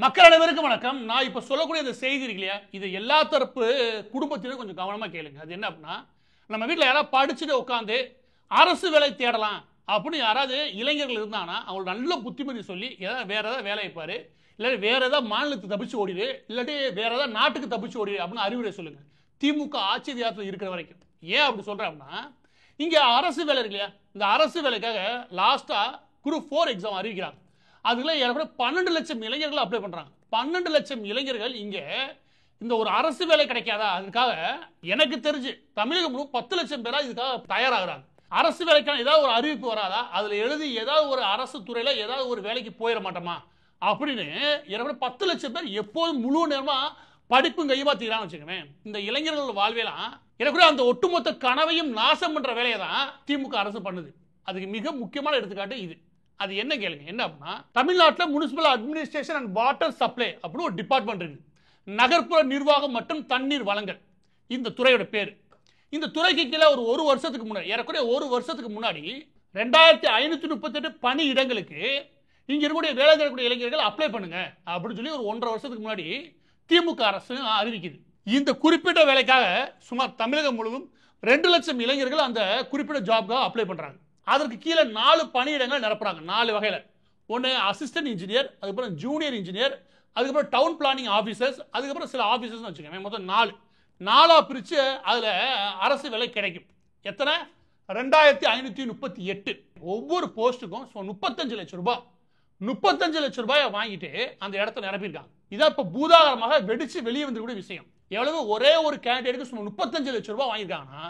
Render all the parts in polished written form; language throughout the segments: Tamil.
மக்கள் அனைவருக்கும் வணக்கம். நான் இப்போ சொல்லக்கூடிய இந்த செய்தி இருக்கு இல்லையா, இது எல்லா தரப்பு குடும்பத்தினரும் கொஞ்சம் கவனமாக கேளுங்க. அது என்ன அப்படின்னா, நம்ம வீட்டில் யாராவது படிச்சுட்டு உட்காந்து அரசு வேலை தேடலாம் அப்படின்னு யாராவது இளைஞர்கள் இருந்தாங்கன்னா அவங்களுக்கு நல்ல புத்திமதி சொல்லி வேற ஏதாவது வேலை வைப்பார், இல்லாட்டி வேற ஏதாவது மாநிலத்துக்கு தப்பிச்சு ஓடிடு, இல்லாட்டி வேற ஏதாவது நாட்டுக்கு தப்பிச்சு ஓடிடு அப்படின்னு அறிவுரை சொல்லுங்க. திமுக ஆட்சி அதிகாரத்தில் இருக்கிற வரைக்கும். ஏன் அப்படி சொல்கிறேன் அப்படின்னா, இங்கே அரசு வேலை இருக்கு இல்லையா, இந்த அரசு வேலைக்காக லாஸ்ட்டாக குரூப் 4 எக்ஸாம் அறிவிக்கிறாங்க. அதுல 12 லட்சம் இளைஞர்கள் அப்ளை பண்றாங்க. 12 லட்சம் இளைஞர்கள் இங்க இந்த ஒரு அரசு வேலை கிடைக்காதா, அதுக்காக எனக்கு தெரிஞ்சு தமிழகம் முழு 10 லட்சம் பேரா இதுக்காக தயாராகிறாங்க. அரசு வேலைக்கான ஏதாவது ஒரு அறிவிப்பு வராதா, அதுல எழுதி ஏதாவது ஒரு அரசு துறையில ஏதாவது ஒரு வேலைக்கு போயிட மாட்டோமா அப்படின்னு 10 லட்சம் பேர் எப்போதும் முழு நேரமா படிப்பும் கையுமா தீரான்னு வச்சுக்கோங்க. இந்த இளைஞர்கள் வாழ்வையெல்லாம் எனக்கு அந்த ஒட்டுமொத்த கனவையும் நாசம் பண்ற வேலையை தான் திமுக அரசு பண்ணுது. அதுக்கு மிக முக்கியமான எடுத்துக்காட்டு இது. அது என்ன கேளுங்க, என்ன அப்படின்னா, தமிழ்நாட்டில் municipal administration and water supply அப்படின்னு ஒரு டிபார்ட்மெண்ட் இருக்கு. நகர்ப்புற நிர்வாகம் மற்றும் தண்ணீர் வழங்கல் இந்த துறையோட பேர். இந்த துறைக்கு கீழே ஒரு வருஷத்துக்கு முன்னாடி, ஏறக்குறைய ஒரு வருஷத்துக்கு முன்னாடி 2538 பணி இடங்களுக்கு இங்க இருக்கக்கூடிய வேலை தேடக்கூடிய இளைஞர்கள் அப்ளை பண்ணுங்க அப்படின்னு சொல்லி ஒரு 1.5 வருஷத்துக்கு முன்னாடி திமுக அரசு அறிவிக்குது. இந்த குறிப்பிட்ட வேலைக்காக சுமார் தமிழகம் முழுவதும் 2 லட்சம் இளைஞர்கள் அந்த குறிப்பிட்ட ஜாப்காக அப்ளை பண்றாங்க. அதற்கு கீழே 4 பணியிடங்கள் நிரப்புறாங்க. 4 வகையில். ஒன்று அசிஸ்டன்ட் இன்ஜினியர், அதுக்கப்புறம் ஜூனியர் இன்ஜினியர், அதுக்கப்புறம் டவுன் பிளானிங் ஆஃபீஸர்ஸ், அதுக்கப்புறம் சில ஆஃபீஸர்ஸ் வச்சுக்கோங்க. மொத்தம் 4 பிரித்து அதில் அரசு வேலை கிடைக்கும். எத்தனை? 2538. ஒவ்வொரு போஸ்ட்டுக்கும் 35 லட்சம் ரூபாய். 35 லட்சம் ரூபாயை வாங்கிட்டு அந்த இடத்த நிரப்பியிருக்காங்க. இதான் இப்போ பூதாகரமாக வெடிச்சு வெளியே வந்துக்கூடிய விஷயம். எவ்வளவு? ஒரே ஒரு கேண்டிடேட்டுக்கு சும்மா 35 லட்சம் ரூபாய் வாங்கியிருக்காங்கன்னா,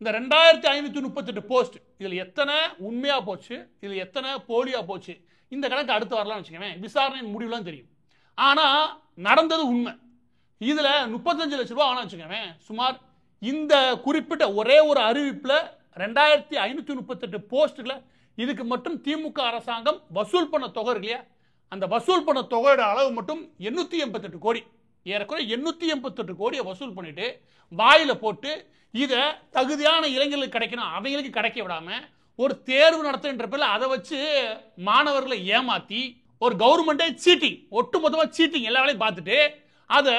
இந்த 2538 போஸ்ட் இதில் எத்தனை உண்மையா போச்சு, இதில் எத்தனை போலியா போச்சு, இந்த கணக்கு அடுத்து வரலாம்னு வச்சுக்கோங்க. விசாரணையின் முடிவுலாம் தெரியும். ஆனால் நடந்தது உண்மை. இதில் 35 லட்சம் ரூபாய் ஆனால் வச்சுக்கோங்க. சுமார் இந்த குறிப்பிட்ட ஒரே ஒரு அறிவிப்பில் 2538 போஸ்ட்டுகளை இதுக்கு மட்டும் திமுக அரசாங்கம் வசூல் பண்ண தொகை இருக்கு இல்லையா, அந்த வசூல் பண்ண தொகையோட அளவு மட்டும் 888 கோடி. ஏறக்குறைய 888 கோடியை வசூல் பண்ணிட்டு வாயில போட்டு இதை தகுதியான இளைஞர்களுக்கு கிடைக்கணும், அவங்களுக்கு கிடைக்க விடாம ஒரு தேர்வு நடத்துகின்ற பேரில் அதை வச்சு மாணவர்களை ஏமாத்தி ஒரு கவர்மெண்டே சீட்டிங், ஒட்டுமொத்தமாக சீட்டிங் எல்லா வேலையும் பார்த்துட்டு அதை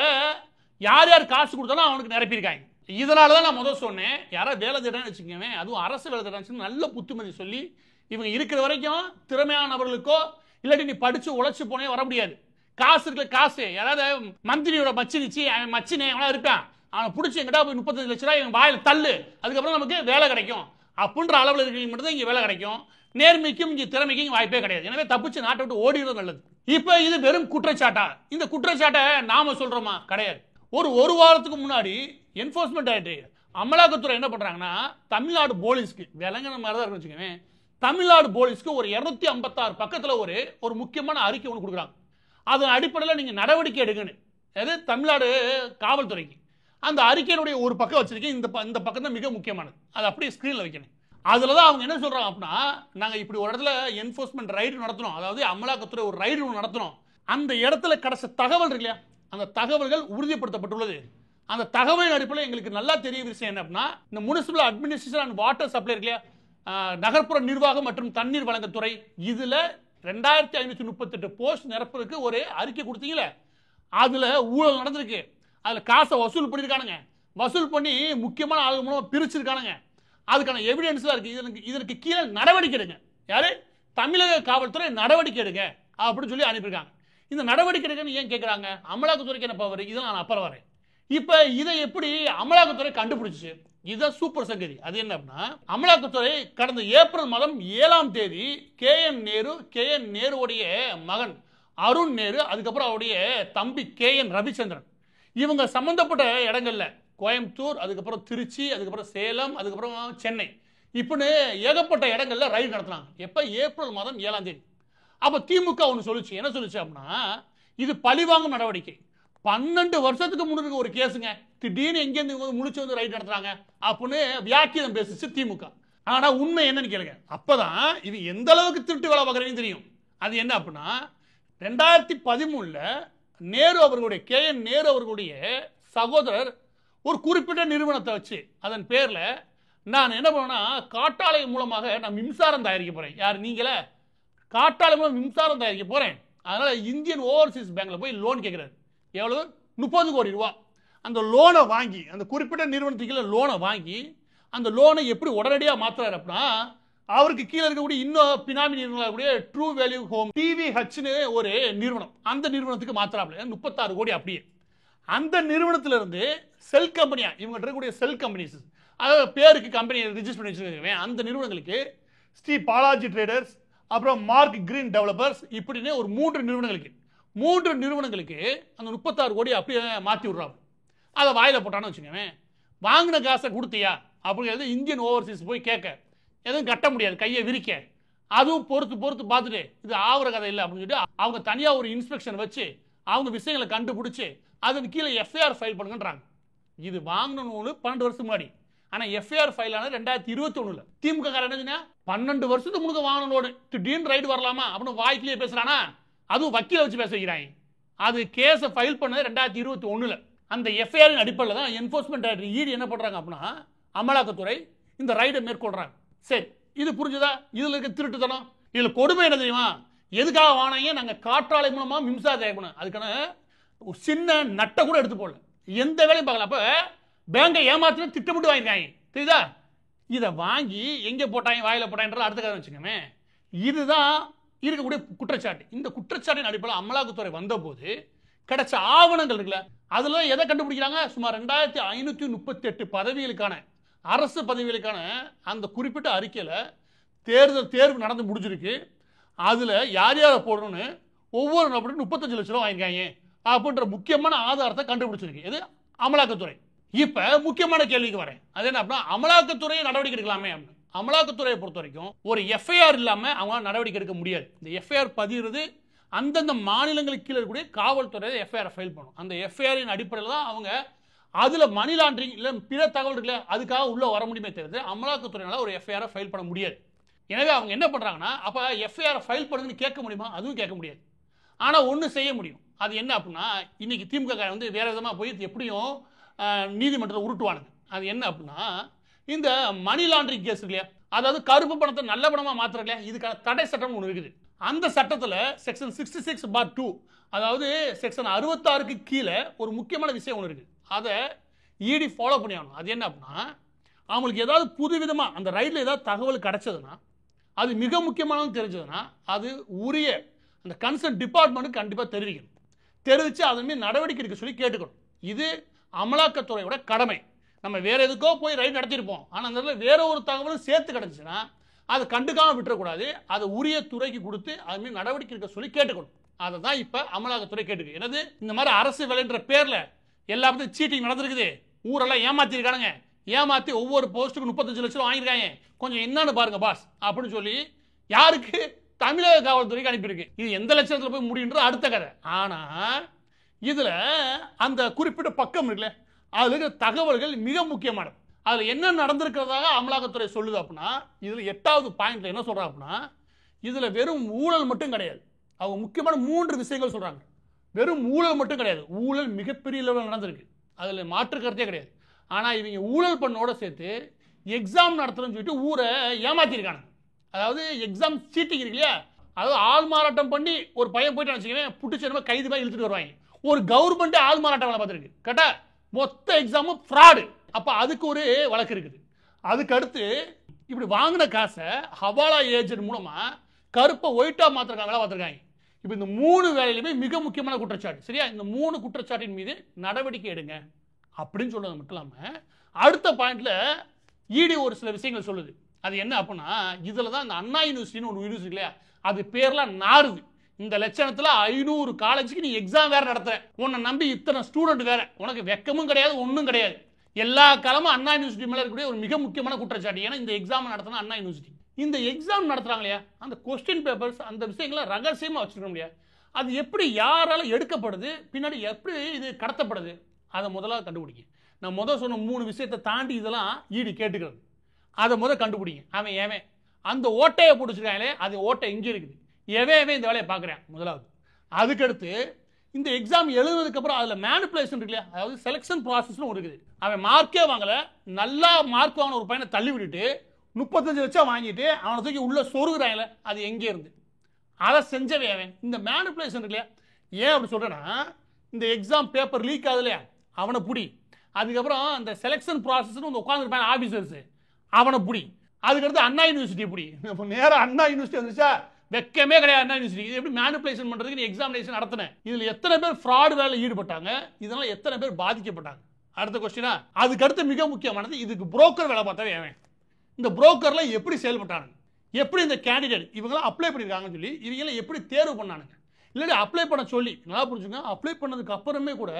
யார் யார் காசு கொடுத்தாலும் அவனுக்கு நிரப்பியிருக்காங்க. இதனால தான் நான் முதல் சொன்னேன், யாராவது வேலை தேடன்னு வச்சுக்கோங்க, அதுவும் அரசு வேலை தேடன்னு நல்ல புத்திமதி சொல்லி இவங்க இருக்கிற வரைக்கும் திறமையான நபர்களுக்கோ இல்லாட்டி நீ படிச்சு உழைச்சு போனே வர முடியாது. காசு இருக்கிற காசு யாராவது மந்திரியோட மச்சினிச்சு அவன் மச்சினே அவனா இருப்பான், அவனை பிடிச்சி எங்கிட்ட போய் 35 லட்ச ரூபாய் இவன் வாயில தள்ளு, அதுக்கப்புறம் நமக்கு வேலை கிடைக்கும் அப்படின்ற அளவில் இருக்கிறவங்க மட்டும் தான் இங்கே வேலை கிடைக்கும். நேர்மைக்கும் இங்கே திறமைக்கும் இங்கே வாய்ப்பே கிடையாது. எனவே தப்பிச்சு நாட்டை விட்டு ஓடிடுறது நல்லது. இப்போ இது வெறும் குற்றச்சாட்டா? இந்த குற்றச்சாட்டை நாம சொல்றோமா? கிடையாது. ஒரு வாரத்துக்கு முன்னாடி என்ஃபோர்ஸ்மெண்ட் டைரக்டரேட் அமலாக்கத்துறை என்ன பண்றாங்கன்னா, தமிழ்நாடு போலீஸ்க்கு விளங்கின மாதிரி தான் இருக்குன்னு வச்சுக்கோங்க, தமிழ்நாடு போலீஸ்க்கு ஒரு 256 பக்கத்தில் ஒரு முக்கியமான அறிக்கை ஒன்று கொடுக்குறாங்க. அதன் அடிப்படையில் நீங்கள் நடவடிக்கை எடுக்கணும். அது தமிழ்நாடு காவல்துறைக்கு அந்த அறிக்கையினுடைய ஒரு பக்கம் வச்சிருக்கேன். இந்த பக்கம் தான் மிக முக்கியமானது. அது அப்படியே ஸ்க்ரீனில் வைக்கணும். அதில் தான் அவங்க என்ன சொல்கிறாங்க அப்படின்னா, நாங்கள் இப்படி ஒரு இடத்துல என்ஃபோர்ஸ்மெண்ட் ரைடு நடத்துகிறோம், அதாவது அமலாக்கத்துறை ஒரு ரைடு ஒன்று நடத்துகிறோம். அந்த இடத்துல கிடைச்ச தகவல் இருக்கு இல்லையா, அந்த தகவல்கள் உறுதிப்படுத்தப்பட்டுள்ளது. அந்த தகவலின் அடிப்படையில் எங்களுக்கு நல்லா தெரிய விஷயம் என்ன அப்படின்னா, இந்த municipal administration and water supply இருக்கு இல்லையா, நகர்ப்புற நிர்வாகம் மற்றும் தண்ணீர் வழங்கத்துறை, இதில் 2538 போஸ்ட் நிரப்புறதுக்கு ஒரு அறிக்கை கொடுத்தீங்களே, அதில் ஊழல் நடந்திருக்கு. அதில் காசை வசூல் பண்ணியிருக்கானுங்க. வசூல் பண்ணி முக்கியமான ஆளுங்க மூலமாக பிரிச்சிருக்கானுங்க. அதுக்கான எவிடன்ஸ்லாம் இருக்குது. இதற்கு கீழே நடவடிக்கை எடுங்க. யாரு? தமிழக காவல்துறை நடவடிக்கை எடுங்க அப்படின்னு சொல்லி அனுப்பியிருக்காங்க. இந்த நடவடிக்கை எடுக்கன்னு ஏன் கேட்குறாங்க? அமலாக்கத்துறைக்கு என்ன பவர்? இதெல்லாம் நான் அப்புறம் வரேன். இப்போ இதை எப்படி அமலாக்கத்துறை கண்டுபிடிச்சு? இதுதான் சூப்பர் சங்கதி. அது என்ன அப்படின்னா, அமலாக்கத்துறை கடந்த ஏப்ரல் மாதம் 7ஆம் தேதி கே.என். நேருடைய மகன் அருண் நேரு, அதுக்கப்புறம் அவருடைய தம்பி கே.என். ரவிச்சந்திரன், இவங்க சம்பந்தப்பட்ட இடங்கள்ல கோயம்புத்தூர், அதுக்கப்புறம் திருச்சி, அதுக்கப்புறம் சேலம், அதுக்கப்புறம் சென்னை, இப்படின்னு ஏகப்பட்ட இடங்கள்ல ரைடு நடத்தினாங்க. எப்போ? ஏப்ரல் மாதம் 7ஆம் தேதி. அப்போ திமுக ஒன்று சொல்லிச்சு. என்ன சொல்லிச்சு அப்படின்னா, இது பழிவாங்கும் நடவடிக்கை. 12 வருஷத்துக்கு முன்னாடி ஒரு கேஸுங்க, திடீர்னு எங்கேருந்து முழிச்சு வந்து ரைடு நடத்துறாங்க அப்படின்னு வியாக்கியம் பேசிச்சு திமுக. ஆனா உண்மை என்னன்னு கேளுங்க, அப்பதான் இது எந்த அளவுக்கு திருட்டு வேலை பார்க்குறேன்னு தெரியும். அது என்ன அப்படின்னா, 2013 நேரு அவர்களுடைய கே.என். நேரு அவர்களுடைய சகோதரர் ஒரு குறிப்பிட்ட நிறுவனத்தை வச்சு அதன் பேர்ல நான் என்ன பண்ணேன்னா, காட்டாலை மூலமாக நான் மின்சாரம் தயாரிக்க போறேன். யார்? நீங்களே. காட்டாலை மூலம் மின்சாரம் தயாரிக்க போறேன் அதனால இந்தியன் ஓவர்சீஸ் பேங்க்ல போய் லோன் கேட்கிறாரு. எவ்வளவு? 30 கோடி ரூபாய். அந்த லோனை வாங்கி, அந்த குறிப்பிட்ட நிறுவனத்துக்கு லோனை வாங்கி அந்த லோனை எப்படி உடனடியாக மாத்துறாரு அப்படின்னா, அவருக்கு கீழே இருக்கக்கூடிய இன்னும் பினாமி நிறுவனம் கூடிய ட்ரூ வேல்யூ ஹோம் டிவிஹெச்னு ஒரு நிறுவனம், அந்த நிறுவனத்துக்கு மாத்துறாப்ல 36 கோடி. அப்படியே அந்த நிறுவனத்துல இருந்து செல் கம்பெனியா, இவங்க இருக்கக்கூடிய செல் கம்பெனிஸ், அதாவது பேருக்கு கம்பெனி ரிஜிஸ்டர் பண்ணி வச்சிருக்கேன், அந்த நிறுவனங்களுக்கு ஸ்ரீ பாலாஜி ட்ரேடர்ஸ், அப்புறம் மார்க் கிரீன் டெவலப்பர்ஸ், இப்படின்னு ஒரு 3 நிறுவனங்களுக்கு அந்த 36 கோடி அப்படியே மாற்றி விடுறாங்க. அதை வாயில போட்டான்னு வச்சுக்கோங்க. வாங்கின காசை கொடுத்தியா அப்படிங்கிறது இந்தியன் ஓவர்சீஸ் போய் கேட்க எதுவும் கட்ட முடியாது, கையை விரிக்க. அதுவும் பொறுத்து பார்த்துட்டு இது ஆவர கதை இல்லை அப்படின்னு சொல்லிட்டு அவங்க தனியாக ஒரு இன்ஸ்பெக்ஷன் வச்சு அவங்க விஷயங்களை கண்டுபிடிச்சு அதன் கீழே எஃப்ஐஆர் ஃபைல் பண்ணுங்கன்றாங்க. இது வாங்கின நூல் 12 வருஷம் முன்னாடி. ஆனால் எஃப்ஐஆர் ஃபைல் ஆனது 2021. திமுக என்ன 12 வருஷத்துக்கு முழுக்க வாங்கின நோடு திடீர்னு ரைடு வரலாமா அப்படின்னு வாய்க்கிலேயே பேசுறானா, அதுவும் வக்கீல வச்சு பேச வைக்கிறாங்க. அது கேஸை ஃபைல் பண்ணது 2021. அந்த எஃப்ஐஆரின் அடிப்படையில் தான் என்ஃபோர்ஸ்மெண்ட் டைரக்டர் இடி என்ன பண்றாங்க அப்படின்னா, அமலாக்கத்துறை இந்த ரைடை மேற்கொள்றாங்க. சரி, இது புரிஞ்சுதா? இதுல இருக்க திருட்டுத்தனம், இதுல கொடுமை என்ன தெரியுமா? எதுக்காக வாங்கினாங்க? நாங்க காற்றாலை மூலமா மின்சார தேவைப்படும், அதுக்கான ஒரு சின்ன நட்டை கூட எடுத்து போடல, எந்த வேலையும் பார்க்கல. அப்ப பேங்கை ஏமாத்தின திட்டமிட்டு வாங்கிருக்காங்க, தெரியுதா? இதை வாங்கி எங்க போட்டாங்க, வாயில போட்டாங்கன்ற அடுத்த கதை வச்சுக்கோமே. இதுதான் இருக்கக்கூடிய குற்றச்சாட்டு. இந்த குற்றச்சாட்டின் அடிப்படையில் அமலாக்கத்துறை வந்த போது கிடைச்ச ஆவணங்கள் இருக்குல்ல, அதுல எதை கண்டுபிடிக்கிறாங்க? சுமார் 2538 பதவிகளுக்கான, அரசு பதவிகளுக்கான அந்த குறிப்பிட்ட அறிக்கையில தேர்வு நடந்து முடிஞ்சிருக்கு. அதுல யார் யாரை போடணும்னு ஒவ்வொரு நபரும் 35 லட்சம் ரூபாய் வாங்கிருக்காங்க அப்படின்ற முக்கியமான ஆதாரத்தை கண்டுபிடிச்சிருக்கு இது அமலாக்கத்துறை. இப்ப முக்கியமான கேள்விக்கு வரேன். அது என்ன அப்படின்னா, அமலாக்கத்துறையை நடவடிக்கை எடுக்கலாமே அப்படின்னு. அமலாக்கத்துறையை பொறுத்த வரைக்கும் ஒரு எஃப்ஐஆர் இல்லாம அவங்க நடவடிக்கை எடுக்க முடியாது. இந்த எஃப்ஐஆர் பதிகிறது அந்தந்த மாநிலங்களுக்கு கீழே இருக்கக்கூடிய காவல்துறை எஃப்ஐஆர் ஃபைல் பண்ணும். அந்த எஃப்ஐஆரின் அடிப்படையில் தான் அவங்க அதுல மணி லாண்டரிங் இல்ல பிற தகவல் இருக்குல்ல, அதுக்காக உள்ள வர முடியுமே தெரியுது. அமலாக்கத்துறையினால ஒரு எஃப்ஐஆர் ஃபைல் பண்ண முடியாது. எனவே அவங்க என்ன பண்றாங்கன்னா, அப்ப எஃப்ஐஆர் ஃபைல் பண்ணுங்கன்னு கேட்க முடியுமா? அதுவும் கேட்க முடியாது. ஆனா ஒண்ணு செய்ய முடியும். அது என்ன அப்படின்னா, இன்னைக்கு திமுக வந்து வேற விதமா போய் எப்படியும் நீதிமன்றத்தை உருட்டுவானுங்க. அது என்ன அப்படின்னா, இந்த மணி லாண்டரிங் கேஸ் இல்லையா, அதாவது கருப்பு பணத்தை நல்ல பணமா மாத்துற இல்லையா, இதுக்கான தடை சட்டம் ஒன்று இருக்குது. அந்த சட்டத்தில் செக்ஷன் 66/2, அதாவது செக்ஷன் 66க்கு கீழே ஒரு முக்கியமான விஷயம் ஒன்று இருக்குது. அதை இடி ஃபாலோ பண்ணி ஆகணும். அது என்ன அப்படின்னா, அவங்களுக்கு ஏதாவது புதுவிதமா அந்த ரைடில் ஏதாவது தகவல் கிடைச்சதுன்னா, அது மிக முக்கியமானது தெரிஞ்சதுன்னா, அது உரிய அந்த கன்சர்ன் டிபார்ட்மெண்ட்டுக்கு கண்டிப்பாக தெரிவிக்கணும். தெரிவித்து அதன் மீது நடவடிக்கை எடுக்க சொல்லி கேட்டுக்கணும். இது அமலாக்கத்துறையோட கடமை. நம்ம வேற எதுக்கோ போய் ரைடு நடத்திருப்போம், ஆனால் அந்த இடத்துல வேற ஒரு தகவலும் சேர்த்து கிடைச்சுன்னா அதை கண்டுக்காம விட்டுறக்கூடாது. அதை உரிய துறைக்கு கொடுத்து அது மீது நடவடிக்கை எடுக்க சொல்லி கேட்டுக்கணும். அதை தான் இப்போ அமலாக்கத்துறை கேட்டுக்கு. என்னது, இந்த மாதிரி அரசு வேலைன்ற பேரில் எல்லாத்தையும் சீட்டிங் நடந்திருக்குது, ஊரெல்லாம் ஏமாத்திருக்கானுங்க, ஏமாத்தி ஒவ்வொரு போஸ்ட்டுக்கு 35 லட்சம் வாங்கியிருக்காங்க, கொஞ்சம் என்னன்னு பாருங்க பாஸ் அப்படின்னு சொல்லி யாருக்கு? தமிழக காவல்துறைக்கு அனுப்பியிருக்கு. இது எந்த லட்சத்தில் போய் முடியுன்றது அடுத்த கதை. ஆனா இதுல அந்த குறிப்பிட்ட பக்கம் இருக்குல்ல, அதுல இருக்கிற தகவல்கள் மிக முக்கியமானது. அதுல என்ன நடந்திருக்கிறதாக அமலாக்கத்துறை சொல்லுது அப்படின்னா, இதுல 8வது பாயிண்ட்ல என்ன சொல்றாங்க அப்படின்னா, இதுல வெறும் ஊழல் மட்டும் கிடையாது. அவங்க முக்கியமான 3 விஷயங்கள் சொல்றாங்க. வெறும் ஊழல் மட்டும் கிடையாது, ஊழல் மிகப்பெரிய லெவலில் நடந்திருக்கு, அதுல மாற்று கருத்தே கிடையாது. ஆனா இவங்க ஊழல் பண்ணோட சேர்த்து எக்ஸாம் நடத்துறேன்னு சொல்லிட்டு ஊரை ஏமாத்திருக்காங்க. அதாவது எக்ஸாம் சீட்டிங் இருக்கு இல்லையா, அதாவது ஆள் மாறாட்டம் பண்ணி ஒரு பையன் போயிட்டு வச்சுக்கவேன், புட்டுச்சேரமா கைது போய் இழுத்துட்டு வருவாங்க. ஒரு கவர்மெண்ட் ஆள் மாறாட்டம் வேலை பார்த்துருக்கு, கேட்டா மொத்த எக்ஸாமும் ஃப்ராடு. அப்ப அதுக்கு ஒரு வழக்கு இருக்குது. அதுக்கு அடுத்து இப்படி வாங்கின காசை ஹவாலா ஏஜென்ட் மூலமா கருப்பை ஒயிட்டா மாத்திருக்காங்க, வேலை பார்த்துருக்காங்க. இப்போ இந்த 3 வேலையிலுமே மிக முக்கியமான குற்றச்சாட்டு, சரியா? இந்த 3 குற்றச்சாட்டின் மீது நடவடிக்கை எடுங்க அப்படின்னு சொல்றது மட்டும் இல்லாம, அடுத்த பாயிண்ட்ல இடி ஒரு சில விஷயங்கள் சொல்லுது. அது என்ன அப்படின்னா, இதுல தான் இந்த அண்ணா யூனிவர்சிட்டின்னு ஒரு யூனிவர்சிட்டி இல்லையா, அது பேர்லாம் நாறுது. இந்த லட்சணத்துல 500 காலேஜுக்கு நீ எக்ஸாம் வேற நடத்துற, உன்னை நம்பி இத்தனை ஸ்டூடெண்ட் வேற, உனக்கு வெக்கமும் கிடையாது ஒன்றும் கிடையாது. எல்லா காலமும் அண்ணா யூனிவர்சிட்டி மேல இருக்கக்கூடிய ஒரு மிக முக்கியமான குற்றச்சாட்டு. ஏன்னா இந்த எக்ஸாம் நடத்தினா அண்ணா யூனிவர்சிட்டி, இந்த எக்ஸாம் நடத்துறாங்க இல்லையா, அந்த கொஸ்டின் பேப்பர்ஸ் அந்த விஷயங்களை ரகசியமா வச்சுக்க முடியாது. அது எப்படி யாரால எடுக்கப்படுது, பின்னாடி எப்படி இது கடத்தப்படுது, அதை முதலாவது கண்டுபிடிங்க. நான் சொன்ன 3 விஷயத்தை தாண்டி இதெல்லாம் ஈடு கேட்டுக்கிறது, அதை கண்டுபிடிங்க. அவன் ஏவன் அந்த ஓட்டையை பிடிச்சிருக்காங்களே, அது ஓட்டை இங்கே இருக்குது, எவன் இந்த வேலையை பார்க்குறேன் முதலாவது. அதுக்கடுத்து இந்த எக்ஸாம் எழுதுனதுக்கு அப்புறம் அதுல மேனிபுலேஷன் இருக்கு இல்லையா, அதாவது செலெக்ஷன் ப்ராசஸ்னு இருக்குது. அவன் மார்க்கே வாங்கல, நல்லா மார்க் வாங்கின ஒரு பையனை தள்ளி விட்டுட்டு 35 லட்சம் வாங்கிட்டு அவனை தூக்கி உள்ள சொருகுறாங்களே, அது எங்கே இருந்து? அதை செஞ்சவே அவன். இந்த மேனிபுலேஷன் இல்லையா, ஏன் அப்படி சொல்றேன்னா, இந்த எக்ஸாம் பேப்பர் லீக் ஆகுது இல்லையா, அவனை புடி. அதுக்கப்புறம் அந்த செலெக்ஷன் ப்ராசஸ்னு வந்து உட்காந்துருப்பாங்க ஆஃபீஸர்ஸ், அவனை புடி. அதுக்கடுத்து அண்ணா யூனிவர்சிட்டி புடி. நேரம் அண்ணா யூனிவர்சிட்டி வந்துச்சா, வெக்கமே கிடையாது அண்ணா யூனிவர்சிட்டி. இது எப்படி மேனிபுலேஷன் பண்றதுக்கு நீ எக்ஸாமினேஷன் நடத்தினேன். இதுல எத்தனை பேர் ஃப்ராட் வேலையில் ஈடுபட்டாங்க, இதனால எத்தனை பேர் பாதிக்கப்பட்டாங்க. அடுத்த கொஸ்டினா, அதுக்கடுத்து மிக முக்கியமானது, இதுக்கு புரோக்கர் வேலை பார்த்தாவே அவன். இந்த புரோக்கர்ல எப்படி செயல்பட்டாங்க, எப்படி இந்த கேண்டிடேட் இவங்களாம் அப்ளை பண்ணியிருக்காங்கன்னு சொல்லி இவங்களாம் எப்படி தேர்வு பண்ணானுங்க. இல்லாட்டி அப்ளை பண்ண சொல்லி நல்லா புரிஞ்சுங்க, அப்ளை பண்ணதுக்கு அப்புறமே கூட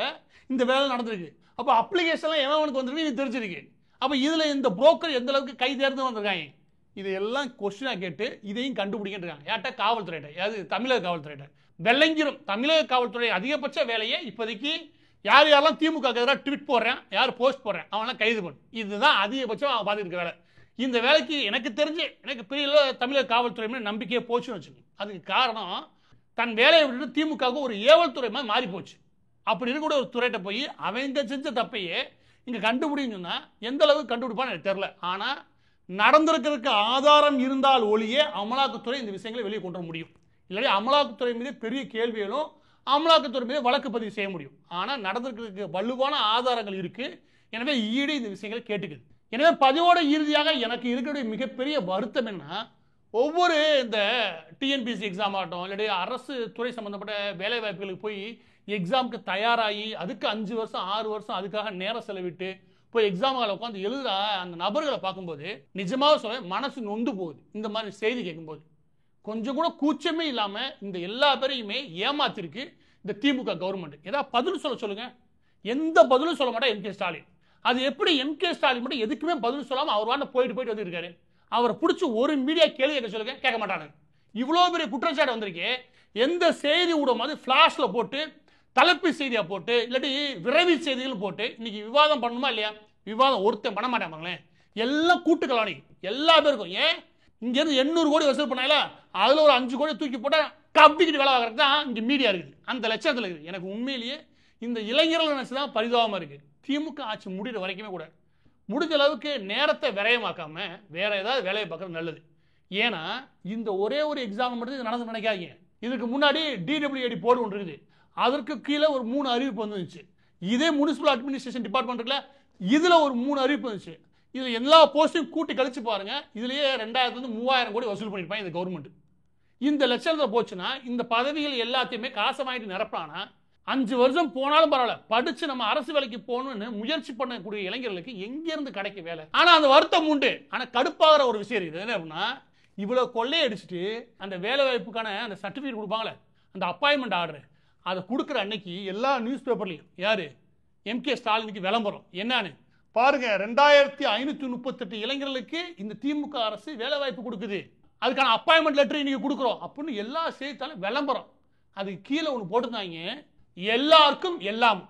இந்த வேலை நடந்திருக்கு. அப்போ அப்ளிகேஷன்லாம் எவனுக்கு வந்திருக்கு இது தெரிஞ்சிருக்கு. அப்போ இதில் இந்த புரோக்கர் எந்த அளவுக்கு கை தேர்ந்து வந்திருக்காங்க, இதையெல்லாம் கொஸ்டினாக கேட்டு இதையும் கண்டுபிடிக்கிட்டு இருக்காங்க. யார்கிட்ட? காவல்துறையிட்ட. யாரு? தமிழக காவல்துறையிட்ட. வெள்ளங்கிரும் தமிழக காவல்துறை அதிகபட்ச வேலையை இப்போதைக்கு யார் யாரெல்லாம் திமுக எதிராக ட்வீட் போடுறேன், யார் போஸ்ட் போடுறேன், அவனெல்லாம் கைது பண்ணு. இதுதான் அதிகபட்சம் பார்த்துருக்க வேலை. இந்த வேலைக்கு எனக்கு தெரிஞ்சு எனக்கு பெரிய தமிழக காவல்துறை மேலே நம்பிக்கையே போச்சுன்னு வச்சுக்கோங்க. அதுக்கு காரணம், தன் வேலையை விட்டுட்டு திமுகவுக்கு ஒரு ஏவல் துறை மாதிரி மாறி போச்சு. அப்படி இருக்கக்கூடிய ஒரு துறையிட்ட போய் அவங்க செஞ்ச தப்பையே இங்கே கண்டுபிடிங்கன்னா எந்த அளவுக்கு கண்டுபிடிப்பான்னு எனக்கு தெரியல. ஆனால் நடந்திருக்கிறதுக்கு ஆதாரம் இருந்தால் ஒழியே அமலாக்கத்துறை இந்த விஷயங்களை வெளியே கொண்டு வர முடியும். இல்லாட்டி அமலாக்கத்துறை மீது பெரிய கேள்விகளும் அமலாக்கத்துறை மீது வழக்கு பதிவு செய்ய முடியும். ஆனால் நடந்திருக்கிறதுக்கு வலுவான ஆதாரங்கள் இருக்கு. எனவே ஈடு இந்த விஷயங்களை கேட்டுக்குது. எனவே பதிவோட இறுதியாக எனக்கு இருக்கக்கூடிய மிகப்பெரிய வருத்தம் என்ன, ஒவ்வொரு இந்த டிஎன்பிஎஸ்சி எக்ஸாம் ஆகட்டும், இல்லாட்டி அரசு துறை சம்பந்தப்பட்ட வேலை வாய்ப்புகளுக்கு போய் எக்ஸாமுக்கு தயாராகி அதுக்கு 5 வருஷம் 6 வருஷம் அதுக்காக நேரம் செலவிட்டு போய் எக்ஸாம் ஹாலில் உட்காந்து எழுதுற அந்த நபர்களை பார்க்கும்போது நிஜமாக சொல்ல மனசு நொந்து போகுது. இந்த மாதிரி செய்தி கேட்கும்போது கொஞ்சம் கூட கூச்சமே இல்லாமல் இந்த எல்லா பேரையுமே ஏமாத்திருக்கு இந்த திமுக கவர்மெண்ட். ஏதாவது பதில் சொல்லுங்க. எந்த பதிலும் சொல்ல மாட்டா எம்.கே. ஸ்டாலின். அது எப்படி எம்.கே. ஸ்டாலின் மட்டும் எதுக்குமே பதில் சொல்லாமல் அவர் வாண்ட போயிட்டு வந்து இருக்காரு. அவரை பிடிச்சி ஒரு மீடியா கேள்வி கேட்க சொல்லுங்க, கேட்க மாட்டாங்க. இவ்வளோ பெரிய குற்றச்சாட்டு வந்திருக்கு. எந்த செய்தி ஊடகம் ஃபிளாஷ்ல போட்டு தலைப்பு செய்தியா போட்டு இல்லாட்டி விரைவு செய்திகள் போட்டு இன்னைக்கு விவாதம் பண்ணணுமா இல்லையா? விவாதம் ஒருத்தன் பண்ண மாட்டாங்களே, எல்லாம் கூட்டுக்கலானி எல்லா பேருக்கும். ஏன் இங்கேருந்து 800 கோடி வசூல் பண்ணால அதில் ஒரு 5 கோடி தூக்கி போட்டால் கப்பிக்கிட்டு வேலை வாங்குறது தான் இங்கே மீடியா இருக்குது. அந்த லட்சத்தில் இருக்குது. எனக்கு உண்மையிலேயே இந்த இளைஞர்கள் நினைச்சு தான் பரிதாபமாக இருக்குது. திமுக ஆட்சி முடிகிற வரைக்குமே கூட முடிஞ்ச அளவுக்கு நேரத்தை விரயமாக்காம வேற ஏதாவது வேலையை பார்க்கறது நல்லது. ஏன்னா இந்த ஒரே ஒரு எக்ஸாம் மட்டும் நடந்து நினைக்காதீங்க. இதுக்கு முன்னாடி DWAD போர்டு ஒன்று இருக்குது. அதற்கு கீழே ஒரு 3 அறிவிப்பு வந்துச்சு. இதே முனிசிபல் அட்மினிஸ்ட்ரேஷன் டிபார்ட்மெண்ட்ல இதுல ஒரு 3 அறிவிப்பு வந்துச்சு. இதுல எல்லா போஸ்டையும் கூட்டி கழிச்சு பாருங்க, இதுலயே 2000 3000 கோடி வசூல் பண்ணிருப்பாங்க இந்த கவர்மெண்ட். இந்த லட்சத்துல போச்சுன்னா இந்த பதவிகள் எல்லாத்தையுமே காசை வாங்கிட்டு நிரப்பானா 5 வருஷம் போனாலும் பரவாயில்ல, படிச்சு நம்ம அரசு வேலைக்கு போகணும்னு முயற்சி பண்ணக்கூடிய இளைஞர்களுக்கு எங்க இருந்து கிடைக்க வேலை? ஆனா அந்த வருத்தம் உண்டு. ஆனா கடுப்பாகிற ஒரு விஷயம் இருக்குது. என்ன அப்படின்னா, இவ்வளவு கொள்ளையடிச்சிட்டு அந்த வேலை வாய்ப்புக்கான அந்த சர்டிபிகேட் கொடுப்பாங்களே, அந்த அப்பாயின்மெண்ட் ஆர்டர், அதை கொடுக்குற அன்னைக்கு எல்லா நியூஸ் பேப்பர்லையும் யாரு? எம்.கே. ஸ்டாலினுக்கு விளம்பரம் என்னன்னு பாருங்க. 2538 இளைஞர்களுக்கு இந்த திமுக அரசு வேலை வாய்ப்பு கொடுக்குது, அதுக்கான அப்பாயின்மெண்ட் லெட்டர் இன்னைக்கு கொடுக்குறோம் அப்படின்னு எல்லா செய்தித்தாலும் விளம்பரம். அதுக்கு கீழே ஒன்று போட்டிருந்தாங்க, எல்லாருக்கும் எல்லாம்.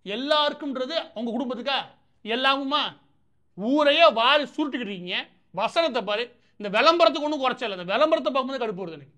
எல்லாருக்கும்ன்றது உங்க குடும்பத்துக்கா? எல்லாமுமா? ஊரையே வாரி சுருட்டுக்கிட்டு இருக்கீங்க. வசனத்தை பாரு. இந்த விளம்பரத்துக்கு ஒன்றும் குறைச்சல, இந்த விளம்பரத்தை பார்க்கும்போது கடுப்பு வருது எனக்கு.